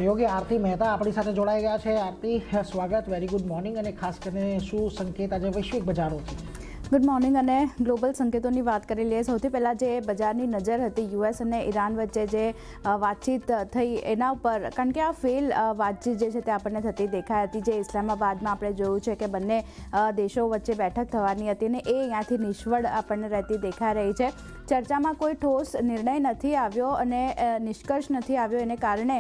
સહયોગી આરતી મહેતા આપણી સાથે જોડાઈ ગયા છે। આરતી, સ્વાગત, વેરી ગુડ મોર્નિંગ। અને ખાસ કરીને શું સંકેત આજે વૈશ્વિક બજારોથી? Good morning. અને ગ્લોબલ સંકેતોની વાત કરી લઈએ। સૌથી પહેલાં જે બજારની નજર હતી યુએસ અને ઈરાન વચ્ચે જે વાતચીત થઈ એના ઉપર, કારણ કે આ ફેલ વાતચીત જે છે તે આપણને થતી દેખાઈ હતી। જે ઇસ્લામાબાદમાં આપણે જોયું છે કે બંને દેશો વચ્ચે બેઠક થવાની હતી અને એ અહીંયાથી નિષ્ફળ આપણને રહેતી દેખાઈ રહી છે। ચર્ચામાં કોઈ ઠોસ નિર્ણય નથી આવ્યો અને નિષ્કર્ષ નથી આવ્યો, એને કારણે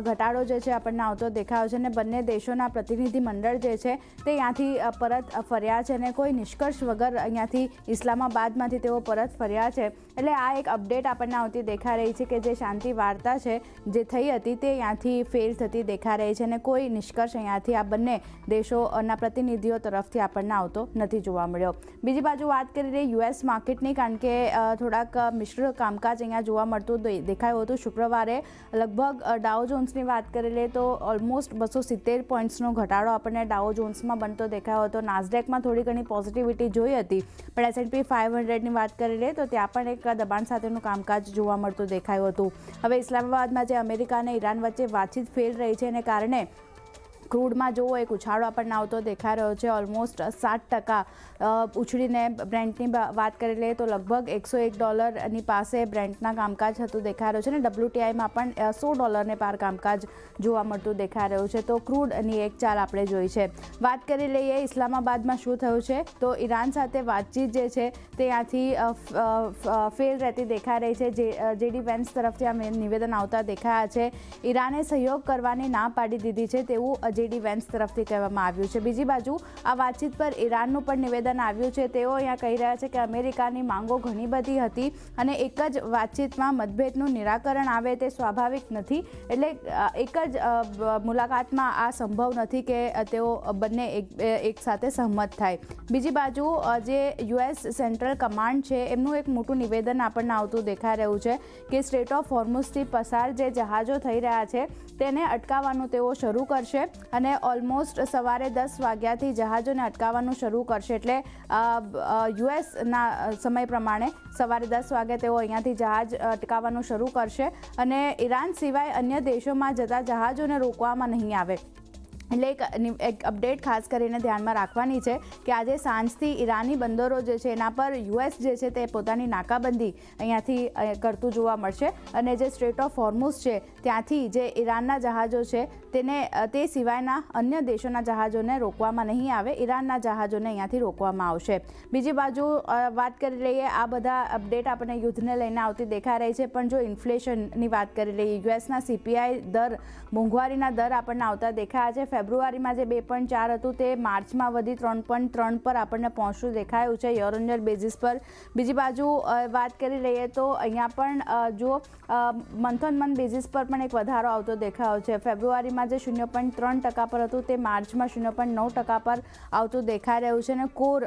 ઘટાડો જે છે આપણને આવતો દેખાયો છે અને બંને દેશોના પ્રતિનિધિ મંડળ જે છે તે અહીંયાથી પરત ફર્યા છે અને કોઈ નિષ્કર્ષ વગર અહીંયાથી ઇસ્લામાબાદમાંથી તેઓ પરત ફર્યા છે। એટલે આ એક અપડેટ આપણને આવતી દેખાઈ રહી છે કે જે શાંતિ વાર્તા છે જે થઈ હતી તે અહીંયાથી ફેલ થતી દેખાઈ રહી છે અને કોઈ નિષ્કર્ષ અહીંયાથી આ બંને દેશોના પ્રતિનિધિઓ તરફથી આપણને આવતો નથી જોવા મળ્યો। બીજી બાજુ વાત કરી રહી યુએસ માર્કેટની, કારણ કે થોડાક મિશ્ર કામકાજ અહીંયા જોવા મળતું દેખાયું હતું। શુક્રવારે લગભગ ડાઉ જોન્સની વાત કરી લઈએ તો ઓલમોસ્ટ 270 પોઈન્ટ્સનો ઘટાડો આપણને ડાઉ જોન્સમાં બનતો દેખાયો હતો। નાસ્ડેકમાં થોડી ઘણી પોઝિટિવિટી જોઈ હતી, પણ S&P 500ની વાત કરી લઈએ તો ત્યાં પણ એક દબાણ સાથેનું કામકાજ જોવા મળતું દેખાયું હતું। હવે ઇસ્લામાબાદમાં જે અમેરિકા અને ઈરાન વચ્ચે વાતચીત ફેલ રહી છે એને કારણે ક્રૂડમાં જોવો એક ઉછાળો આપણને આવતો દેખાઈ રહ્યો છે। ઓલમોસ્ટ 7% ઉછળીને બ્રેન્ટની વાત કરી લઈએ તો લગભગ $101ની પાસે બ્રેન્ટના કામકાજ થતું દેખાઈ રહ્યું છે અને WTIમાં પણ $100ને પાર કામકાજ જોવા મળતું દેખાઈ રહ્યું છે। તો ક્રૂડની એક ચાલ આપણે જોઈ છે। વાત કરી લઈએ ઇસ્લામાબાદમાં શું થયું છે તો ઈરાન સાથે વાતચીત જે છે તે ત્યાંથી ફેલ રહેતી દેખાઈ રહી છે। JD વેન્સ તરફથી આ નિવેદન આવતા દેખાયા છે। ઈરાને સહયોગ કરવાની ના પાડી દીધી છે તેવું JD વેન્સ તરફથી કહેવામાં આવ્યું છે। બીજી બાજુ આ વાતચીત પર ઈરાનનું પણ નિવેદન આવ્યું છે। તેઓ અહીંયા કહી રહ્યા છે કે અમેરિકાની માંગો ઘણી બધી હતી અને એક જ વાતચીતમાં મતભેદનું નિરાકરણ આવે તે સ્વાભાવિક નથી, એટલે એક જ મુલાકાતમાં આ સંભવ નથી કે તેઓ બંને એક સાથે સહમત થાય। બીજી બાજુ જે US સેન્ટ્રલ કમાન્ડ છે એમનું એક મોટું નિવેદન આપણને આવતું દેખાઈ રહ્યું છે કે સ્ટ્રેટ ઓફ હોર્મુઝથી પસાર જે જહાજો થઈ રહ્યા છે તેને અટકાવવાનું તેઓ શરૂ કરશે અને ઓલમોસ્ટ સવારે 10 વાગ્યાથી જહાજોને અટકાવવાનું શરૂ કરશે। એટલે યુએસના સમય પ્રમાણે સવારે 10 વાગે તેઓ અહીંયાથી જહાજ અટકાવવાનું શરૂ કરશે અને ઈરાન સિવાય અન્ય દેશોમાં જતા જહાજોને રોકવામાં નહીં આવે। એટલે એક અપડેટ ખાસ કરીને ધ્યાનમાં રાખવાની છે કે આજે સાંજથી ઈરાની બંદરો જે છે એના પર US જે છે તે પોતાની નાકાબંધી અહીંયાથી કરતું જોવા મળશે અને જે સ્ટ્રેટ ઓફ હોર્મુઝ છે ત્યાંથી જે ઈરાનના જહાજો છે તે સિવાયના અન્ય દેશોના જહાજોને રોકવામાં નહીં આવે, ઈરાનના જહાજોને અહીંયાથી રોકવામાં આવશે। બીજી બાજુ વાત કરી લઈએ, આ બધા અપડેટ આપણને યુદ્ધને લઈને આવતી દેખાઈ રહી છે, પણ જો ઇન્ફ્લેશનની વાત કરી લઈએ, યુએસના CPI દર, મોંઘવારીના દર આપણને આવતા દેખાયા છે। ફેબ્રુઆરીમાં જે 2.4 હતું તે માર્ચમાં વધી 3.3 પર આપણને પહોંચતું દેખાયું છે યર ઓન યર બેઝિસ પર। બીજી બાજુ વાત કરી લઈએ તો અહીંયા પણ જો મંથ ઓન મંથ બેઝિસ પર પણ એક વધારો આવતો દેખાયો છે। ફેબ્રુઆરીમાં જે 0.3% પર હતું તે માર્ચમાં 0.9% પર આવતું દેખાઈ રહ્યું છે અને કોર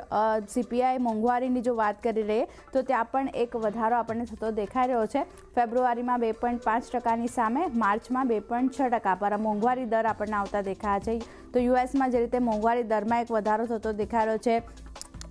CPI મોંઘવારીની જો વાત કરી લઈએ તો ત્યાં પણ એક વધારો આપણને થતો દેખાઈ રહ્યો છે। ફેબ્રુઆરીમાં 2.5%ની સામે માર્ચમાં 2.6% પર મોંઘવારી દર આપણને આવતા દેખાયા છે। તો યુએસમાં જે રીતે મોંઘવારી દરમાં એક વધારો થતો દેખાઈ રહ્યો છે,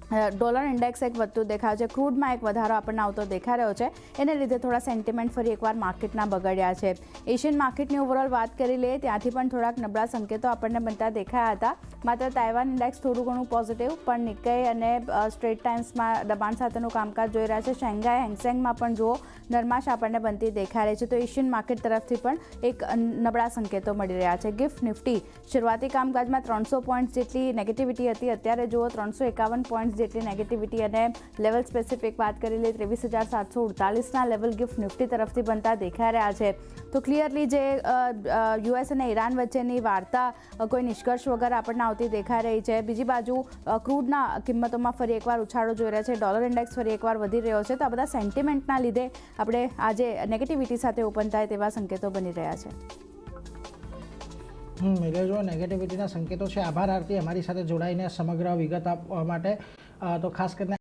ડોલર ઇન્ડેક્સ એક વધતું દેખાય છે, ક્રૂડમાં એક વધારો આપણને આવતો દેખાઈ રહ્યો છે, એને લીધે થોડા સેન્ટિમેન્ટ ફરી એકવાર માર્કેટના બગડ્યા છે। એશિયન માર્કેટની ઓવરઓલ વાત કરી લઈએ ત્યાંથી પણ થોડાક નબળા સંકેતો આપણને બનતા દેખાયા હતા। માત્ર તાઇવાન ઇન્ડેક્સ થોડું ઘણું પોઝિટિવ, પણ નિક્કેઈ અને સ્ટ્રેટ ટાઈમ્સમાં દબાણ સાથેનું કામકાજ જોઈ રહ્યા છે। શેંઘાઈ હેંગસેંગમાં પણ જુઓ નરમાશ આપણને બનતી દેખાઈ રહી છે। તો એશિયન માર્કેટ તરફથી પણ એક નબળા સંકેતો મળી રહ્યા છે। ગિફ્ટ નિફ્ટી શરૂઆતી કામકાજમાં 300 પોઈન્ટ્સ જેટલી નેગેટિવિટી હતી, અત્યારે જુઓ 351 પોઈન્ટ્સ જેટલી નેગેટિવિટી અને લેવલ સ્પેસિફિક વાત કરી લઈએ 23,748ના લેવલ ગિફ્ટ નિફ્ટી તરફથી બનતા દેખાઈ રહ્યા છે। તો ક્લિયરલી જે US અને ઈરાન વચ્ચેની વાર્તા કોઈ નિષ્કર્ષ વગર આપણને આવતી દેખાઈ રહી છે। બીજી બાજુ ક્રૂડના કિંમતોમાં ફરી એકવાર ઉછાળો જોઈ રહ્યા છે, ડોલર ઇન્ડેક્સ ફરી એકવાર વધી રહ્યો છે। તો આ બધા સેન્ટિમેન્ટના લીધે આપણે આજે નેગેટિવિટી સાથે ઓપન થાય તેવા સંકેતો બની રહ્યા છે। એટલે જો નેગેટિવિટીના સંકેતો છે। આભાર આરતી, અમારી સાથે જોડાઈને સમગ્ર વિગત આપવા માટે। તો ખાસ કરીને